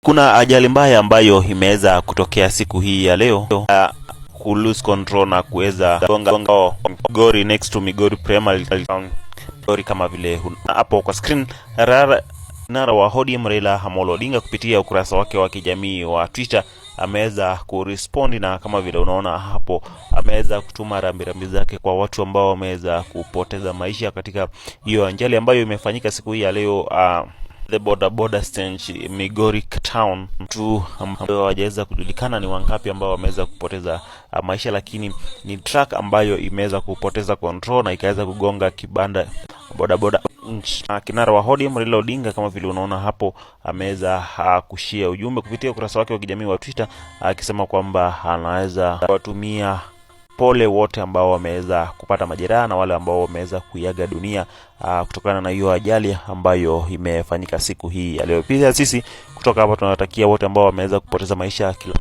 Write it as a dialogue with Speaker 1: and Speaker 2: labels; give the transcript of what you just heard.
Speaker 1: Kuna ajali mbaya ambayo imeweza kutokea siku hii ya leo, ku lose control na kuweza gonga Migori next to Migori Primary Town Migori, kama vile hapo kwa screen. Kinara wa ODM Raila Amolo Odinga kupitia ukurasa wake wa kijamii wa Twitter ameweza kurespond, na kama vile unaona hapo ameweza kutuma rambirambi zake kwa watu ambao wameweza kupoteza maisha katika hiyo ajali ambayo imefanyika siku hii ya leo. The border stage Migori Town. Mtu ambao hawajaweza kujulikana ni wangapi ambao wameweza kupoteza maisha, lakini ni truck ambayo imeweza kupoteza control na ikaweza kugonga kibanda boda. Kinara wa ODM Raila Odinga, kama vile unaona hapo, ameweza kushia ujumbe kupitia ukurasa wake wa kijamii wa Twitter akisema kwamba anaweza kuwatumia pole wote ambao wameweza kupata majeraha na wale ambao wameweza kuiaga dunia kutokana na hiyo ajali ambayo imefanyika siku hii ya leo. Pia sisi kutoka hapa tunawatakia wote ambao wameweza kupoteza maisha